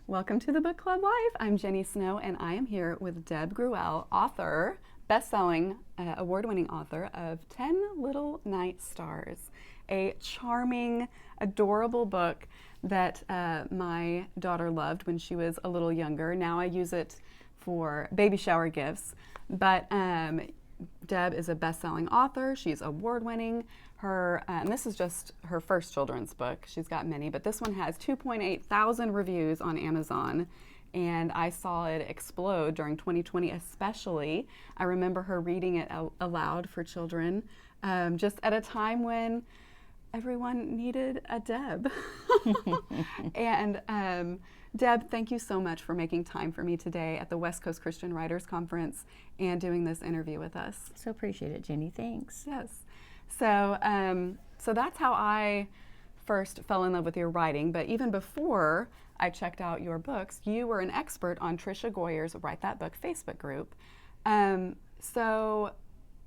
Welcome to the Book Club Life. I'm Jenny Snow, and I am here with Deb Gruelle, author, best-selling, award-winning author of 10 Little Night Stars, a charming, adorable book that my daughter loved when she was a little younger. Now I use it for baby shower gifts, but Deb is a best-selling author. She's award-winning. And this is just her first children's book. She's got many, but this one has 2.8 thousand reviews on Amazon, and I saw it explode during 2020 especially. I remember her reading it aloud for children, just at a time when everyone needed a Deb. And Deb, thank you so much for making time for me today at the West Coast Christian Writers Conference and doing this interview with us. So appreciate it, Jenny. Thanks. Yes. So that's how I first fell in love with your writing. But even before I checked out your books, you were an expert on Tricia Goyer's Write That Book Facebook group. And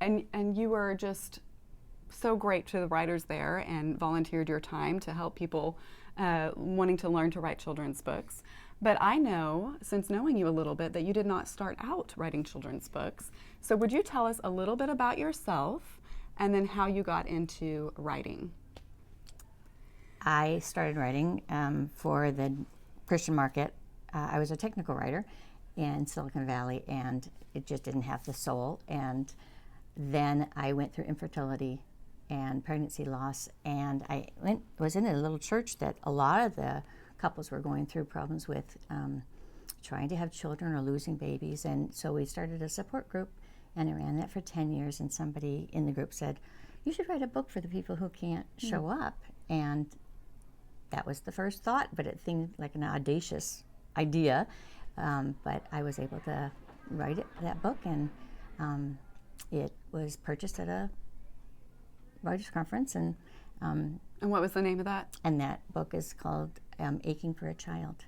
you were just so great to the writers there and volunteered your time to help people wanting to learn to write children's books. But I know, since knowing you a little bit, that you did not start out writing children's books. So would you tell us a little bit about yourself and then how you got into writing? I started writing for the Christian market. I was a technical writer in Silicon Valley, and it just didn't have the soul. And then I went through infertility and pregnancy loss, and I was in a little church that a lot of the couples were going through problems with trying to have children or losing babies. And so we started a support group, and I ran that for 10 years, and somebody in the group said, you should write a book for the people who can't show up. And that was the first thought, but it seemed like an audacious idea. But I was able to write that book, and it was purchased at a writers' conference. And what was the name of that? And that book is called Aching for a Child.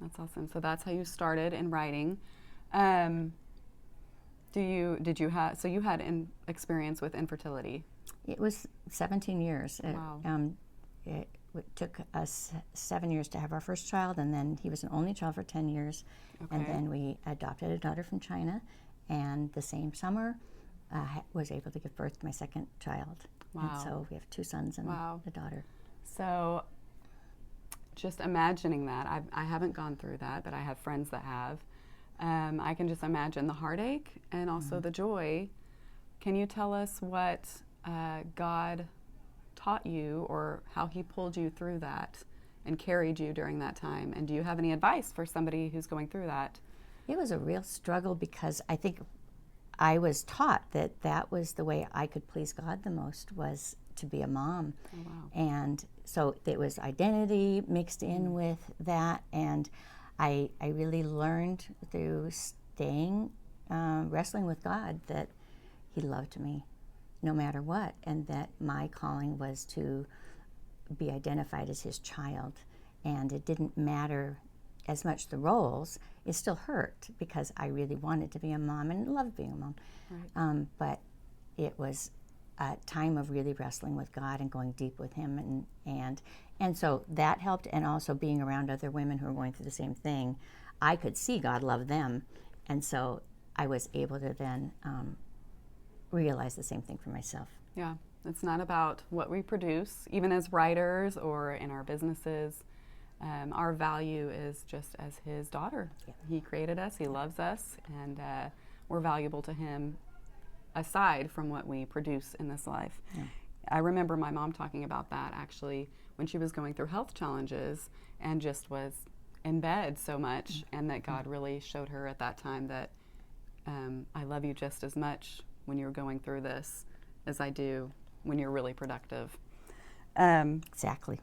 That's awesome. So that's how you started in writing. So you had an experience with infertility? It was 17 years. Wow. It took us 7 years to have our first child, and then he was an only child for 10 years. Okay. And then we adopted a daughter from China, and the same summer was able to give birth to my second child. Wow. And so we have 2 sons and a daughter. So just imagining that, I haven't gone through that, but I have friends that have. I can just imagine the heartache and also the joy. Can you tell us what God taught you, or how he pulled you through that and carried you during that time? And do you have any advice for somebody who's going through that? It was a real struggle, because I think I was taught that that was the way I could please God the most, was to be a mom. Oh, wow. And so it was identity mixed in with that, and I really learned through staying, wrestling with God, that he loved me no matter what, and that my calling was to be identified as his child. And it didn't matter as much the roles. It still hurt, because I really wanted to be a mom and loved being a mom. Right. But it was a time of really wrestling with God and going deep with him, and so that helped. And also being around other women who were going through the same thing, I could see God love them, and so I was able to then realize the same thing for myself. Yeah, it's not about what we produce, even as writers or in our businesses. Our value is just as his daughter. Yeah. He created us, he loves us, and we're valuable to him aside from what we produce in this life. Yeah. I remember my mom talking about that actually when she was going through health challenges and just was in bed so much, and that God really showed her at that time that I love you just as much when you're going through this as I do when you're really productive. Exactly.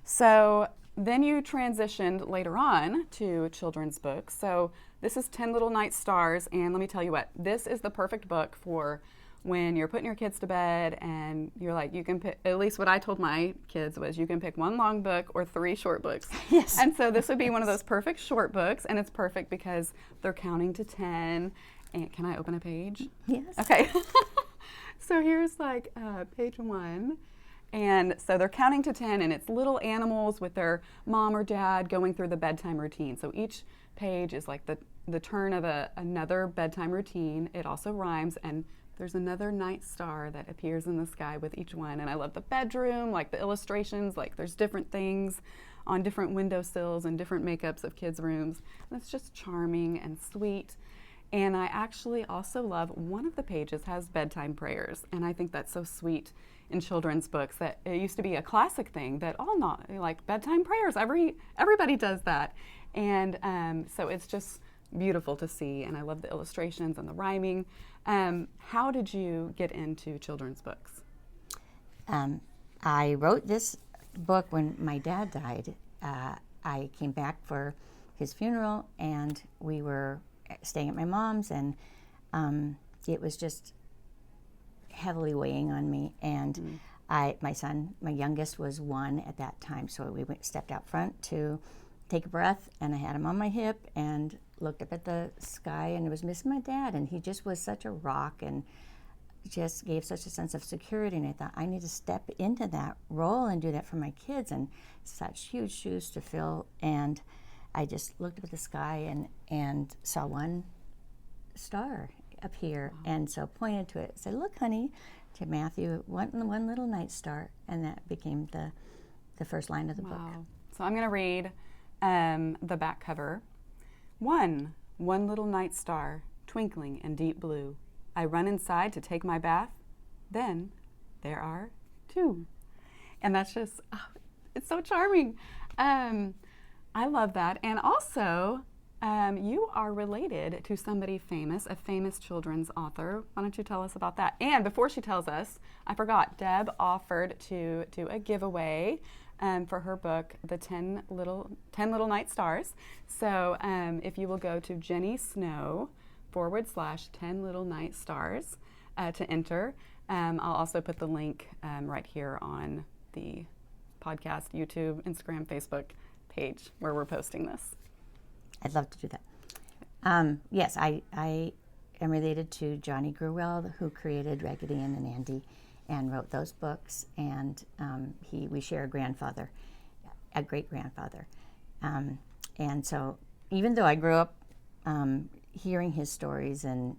So then you transitioned later on to children's books. So this is 10 Little Night Stars, and let me tell you what, this is the perfect book for when you're putting your kids to bed and you're like, you can pick, at least what I told my kids was, you can pick 1 long book or 3 short books. Yes. And so this would be one of those perfect short books, and it's perfect because they're counting to 10. And can I open a page? Yes. Okay. So here's like page 1. And so they're counting to 10, and it's little animals with their mom or dad going through the bedtime routine. So each page is like the turn of another bedtime routine. It also rhymes, and there's another night star that appears in the sky with each one. And I love the bedroom, like the illustrations, like there's different things on different windowsills and different makeups of kids' rooms. And it's just charming and sweet. And I actually also love one of the pages has bedtime prayers, and I think that's so sweet in children's books that it used to be a classic thing that all not like bedtime prayers. Everybody does that, and so it's just beautiful to see. And I love the illustrations and the rhyming. How did you get into children's books? I wrote this book when my dad died. I came back for his funeral, and we were staying at my mom's, and it was just heavily weighing on me. And my son, my youngest, was 1 at that time, so we stepped out front to take a breath, and I had him on my hip and looked up at the sky, and I was missing my dad, and he just was such a rock and just gave such a sense of security. And I thought, I need to step into that role and do that for my kids, and such huge shoes to fill. And I just looked up at the sky and saw one star appear. Wow. And so pointed to it, said, "Look, honey," to Matthew, one little night star. And that became the first line of the book. So I'm going to read the back cover. One little night star, twinkling in deep blue. I run inside to take my bath. Then there are 2. And that's just, it's so charming. I love that. And also, you are related to somebody famous, a famous children's author. Why don't you tell us about that? And before she tells us, I forgot, Deb offered to do a giveaway for her book, The 10 Little Night Stars. So if you will go to Jenny Snow /10 Little Night Stars to enter. I'll also put the link right here on the podcast, YouTube, Instagram, Facebook page where we're posting this. I'd love to do that. Yes, I am related to Johnny Gruelle, who created Raggedy Ann and Andy and wrote those books, and we share a grandfather, a great-grandfather. And so even though I grew up hearing his stories and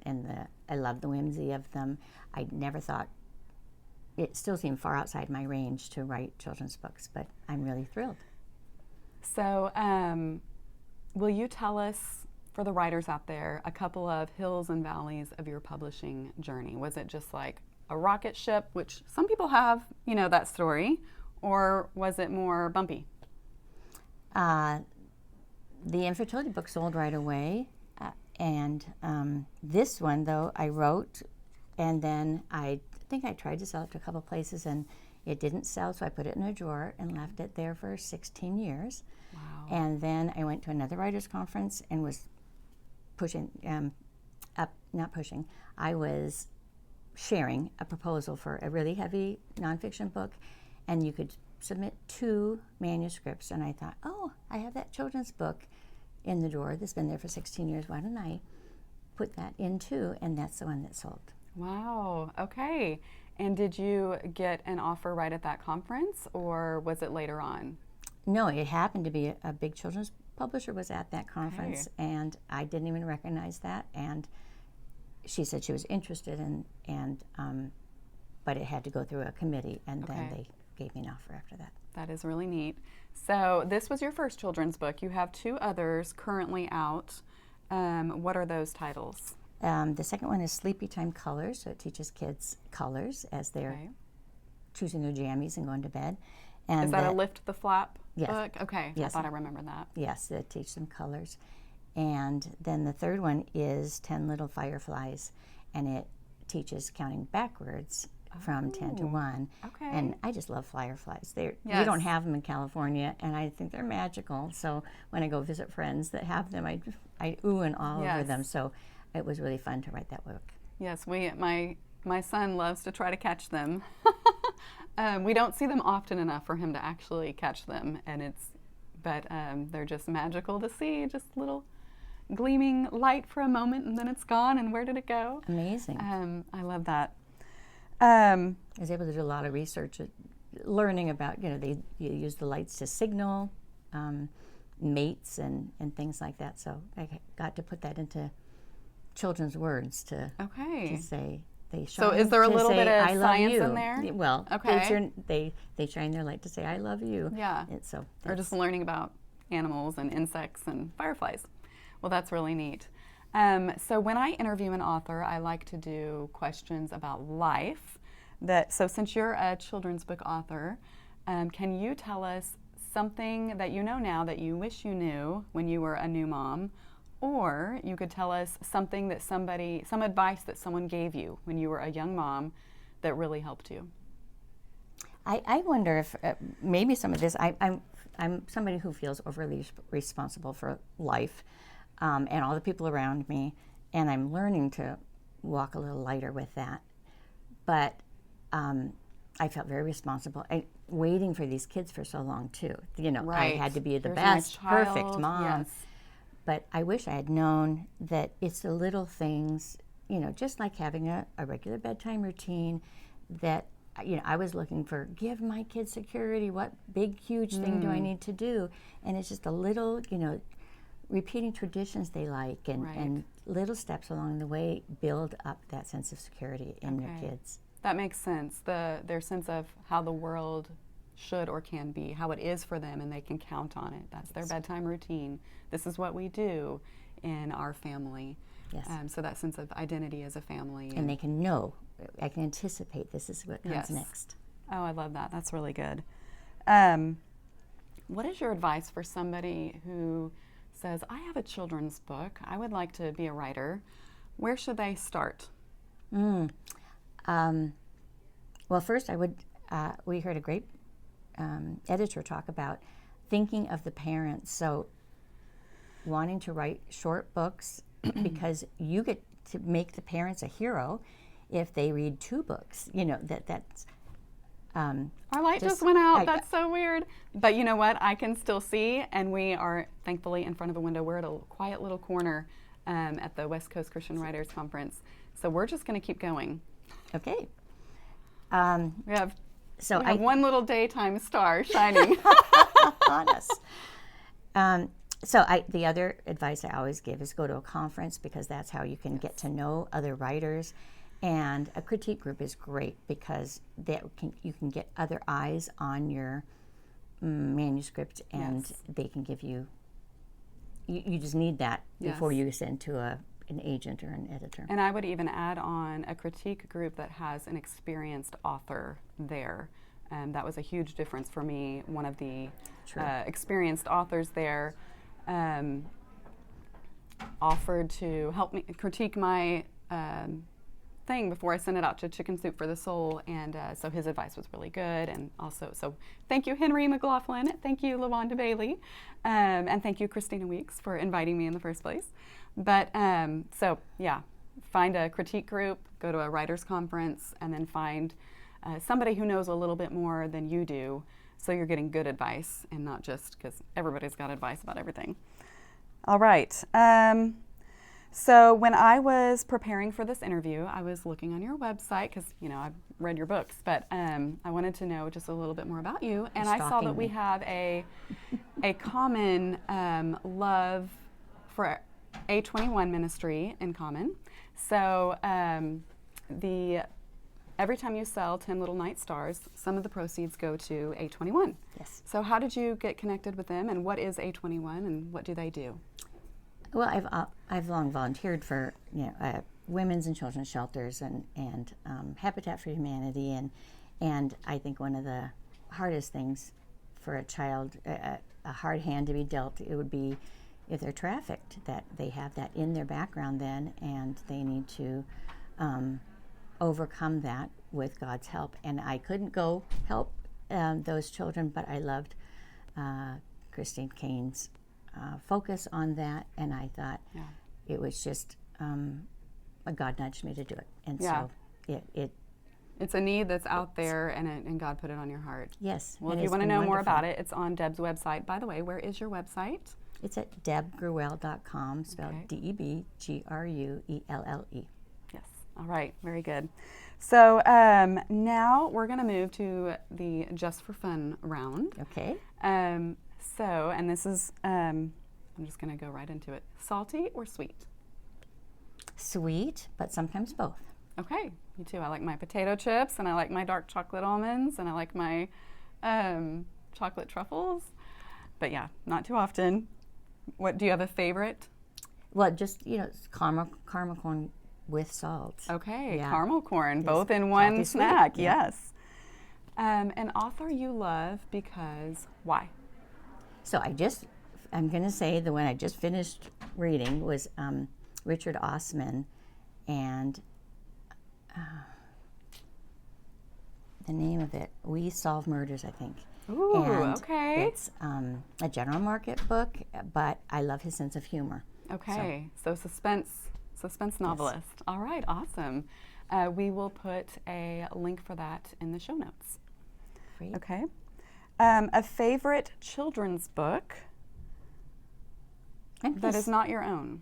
I love the whimsy of them, I never thought, it still seemed far outside my range to write children's books, but I'm really thrilled. So will you tell us, for the writers out there, a couple of hills and valleys of your publishing journey? Was it just like a rocket ship, which some people have, that story, or was it more bumpy? The infertility book sold right away. And this one, though, I wrote, and then I think I tried to sell it to a couple places, and it didn't sell, so I put it in a drawer and left it there for 16 years. Wow. And then I went to another writers' conference and was I was sharing a proposal for a really heavy nonfiction book, and you could submit 2 manuscripts. And I thought, oh, I have that children's book in the drawer that's been there for 16 years. Why don't I put that in too? And that's the one that sold. Wow. Okay. And did you get an offer right at that conference, or was it later on? No, it happened to be a big children's publisher was at that conference, and I didn't even recognize that. And she said she was interested but it had to go through a committee, and then they gave me an offer after that. That is really neat. So this was your first children's book. You have 2 others currently out. What are those titles? The second one is Sleepy Time Colors, so it teaches kids colors as they're choosing their jammies and going to bed. And is that a Lift the Flap book? Okay, yes. I thought I remembered that. Yes, it teaches them colors. And then the third one is 10 Little Fireflies, and it teaches counting backwards from 10 to 1. Okay. And I just love fireflies. We don't have them in California, and I think they're magical. So when I go visit friends that have them, I ooh and all over them. So it was really fun to write that book. Yes, my son loves to try to catch them. We don't see them often enough for him to actually catch them, but they're just magical to see. Just little gleaming light for a moment, and then it's gone, and where did it go? Amazing. I love that. I was able to do a lot of research learning about, you use the lights to signal mates and things like that. So I got to put that into children's words to say they shine. So is there a little bit of I love science you. in there? Well, they shine their light to say I love you. Yeah. Or just learning about animals and insects and fireflies. Well, that's really neat. So when I interview an author, I like to do questions about life. So since you're a children's book author, can you tell us something that you know now that you wish you knew when you were a new mom? Or you could tell us something that some advice that someone gave you when you were a young mom that really helped you. I wonder if maybe some of this, I'm somebody who feels overly responsible for life and all the people around me, and I'm learning to walk a little lighter with that. But I felt very responsible. Waiting for these kids for so long too. Right. I had to be the There's best, my child. perfect mom. Yes. But I wish I had known that it's the little things, just like having a regular bedtime routine, that I was looking for, give my kids security, what big, huge thing do I need to do? And it's just a little, repeating traditions they like and little steps along the way build up that sense of security in your kids. That makes sense. Their sense of how the world should or can be, how it is for them, and they can count on it. That's their bedtime routine. This is what we do in our family. Yes. So that sense of identity as a family. And they can know, I can anticipate this is what comes next. Oh, I love that. That's really good. What is your advice for somebody who says, I have a children's book, I would like to be a writer? Where should they start? Well, first we heard a great editor talk about thinking of the parents. So wanting to write short books because you get to make the parents a hero if they read 2 books. That's our light just went out. That's so weird. But you know what? I can still see, and we are thankfully in front of a window. We're at a quiet little corner at the West Coast Christian Writers Conference. So we're just going to keep going. Okay. We have one little daytime star shining on us. The other advice I always give is go to a conference, because that's how you can get to know other writers. And a critique group is great because you can get other eyes on your manuscript, and they can give you just need that before you send to an agent or an editor. And I would even add on a critique group that has an experienced author there. That was a huge difference for me. One of the experienced authors there offered to help me critique my thing before I sent it out to Chicken Soup for the Soul, and so his advice was really good. And also, so thank you, Henry McLaughlin, thank you, LaWanda Bailey, and thank you, Christina Weeks, for inviting me in the first place. But find a critique group, go to a writer's conference, and then find somebody who knows a little bit more than you do, so you're getting good advice and not just because everybody's got advice about everything. All right. So when I was preparing for this interview, I was looking on your website because, I've read your books, but I wanted to know just a little bit more about you. And I saw that we have a common love for A21 ministry in common. So every time you sell 10 Little Night Stars, some of the proceeds go to A21. Yes. So how did you get connected with them, and what is A21, and what do they do? Well, I've long volunteered for women's and children's shelters and Habitat for Humanity, and I think one of the hardest things for a child, a hard hand to be dealt, it would be if they're trafficked, that they have that in their background then, and they need to overcome that with God's help. And I couldn't go help those children, but I loved Christine Kane's focus on that, and I thought it was just God nudged me to do it, and so it's a need that's out there, and God put it on your heart. Yes. Well, if you want to know more about it, it's on Deb's website. By the way, where is your website? It's at debgruelle.com, spelled DebGruelle. Yes, All right, very good. So now we're going to move to the just for fun round. Okay. And this is, I'm just going to go right into it. Salty or sweet? Sweet, but sometimes both. Okay, me too. I like my potato chips, and I like my dark chocolate almonds, and I like my chocolate truffles. But yeah, not too often. What do you have a favorite? Well, just, it's caramel corn with salt. Okay, Yeah. caramel corn, It's both in one salty sweet, snack. yeah. Yes. An author you love because why? So I'm going to say the one I just finished reading was Richard Osman, and the name of it, We Solve Murders, I think. Ooh, and okay. It's a general market book, but I love his sense of humor. Okay, so suspense novelist. Yes. All right, awesome. We will put a link for that in the show notes. Great. Okay. A favorite children's book that is not your own?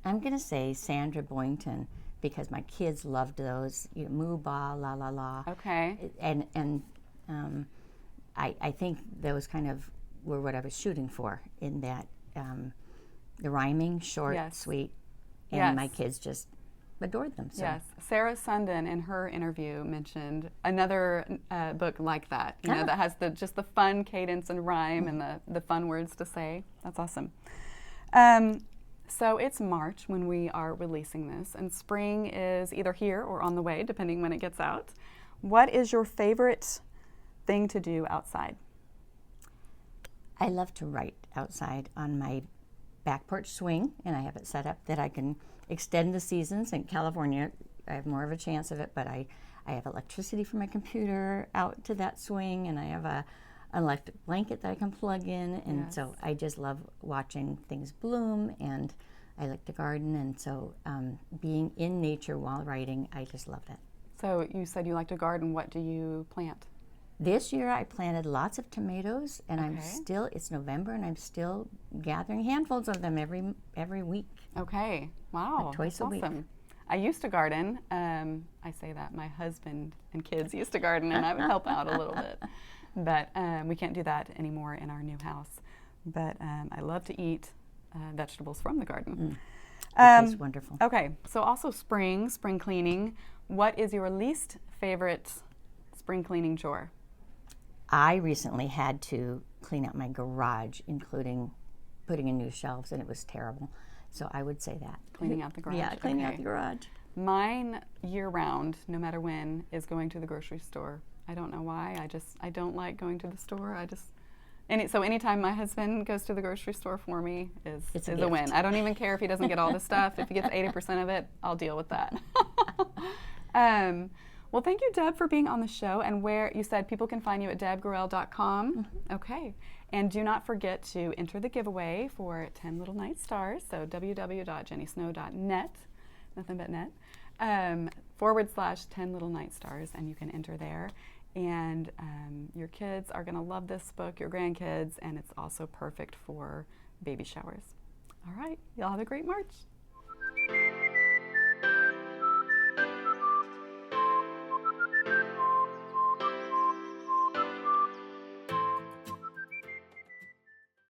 I'm going to say Sandra Boynton, because my kids loved those, Moo Ba, La La La. Okay. And I think those kind of were what I was shooting for, in that the rhyming, short, yes. sweet, and yes. my kids just adored them. So. Yes. Sarah Sundin in her interview mentioned another book like that, that has just the fun cadence and rhyme and the fun words to say. That's awesome. So it's March when we are releasing this, and spring is either here or on the way, depending when it gets out. What is your favorite thing to do outside? I love to write outside on my back porch swing, and I have it set up that I can extend the seasons. In California, I have more of a chance of it, but I have electricity from my computer out to that swing, and I have an electric blanket that I can plug in, and yes. so I just love watching things bloom, and I like to garden, and so being in nature while writing, I just love that. So you said you like to garden. What do you plant? This year I planted lots of tomatoes, and okay. it's November, and I'm still gathering handfuls of them every week. Okay, wow, like twice a awesome. week. I used to garden. I say that my husband and kids used to garden, and I would help out a little bit. But we can't do that anymore in our new house. But I love to eat vegetables from the garden. It tastes wonderful. Okay, so also spring cleaning. What is your least favorite spring cleaning chore? I recently had to clean out my garage, including putting in new shelves, and it was terrible. So I would say that. Cleaning out the garage? Yeah, cleaning out the garage. Mine, year-round, no matter when, is going to the grocery store. I don't know why. I don't like going to the store. So anytime my husband goes to the grocery store for me is a win. I don't even care if he doesn't get all the stuff. If he gets 80% of it, I'll deal with that. Well, thank you, Deb, for being on the show. And where you said people can find you at debgruelle.com. Mm-hmm. Okay. And do not forget to enter the giveaway for 10 Little Night Stars. So www.jennysnow.net, nothing but net, /10 Little Night Stars, and you can enter there. And your kids are going to love this book, your grandkids, and it's also perfect for baby showers. All right. Y'all have a great March.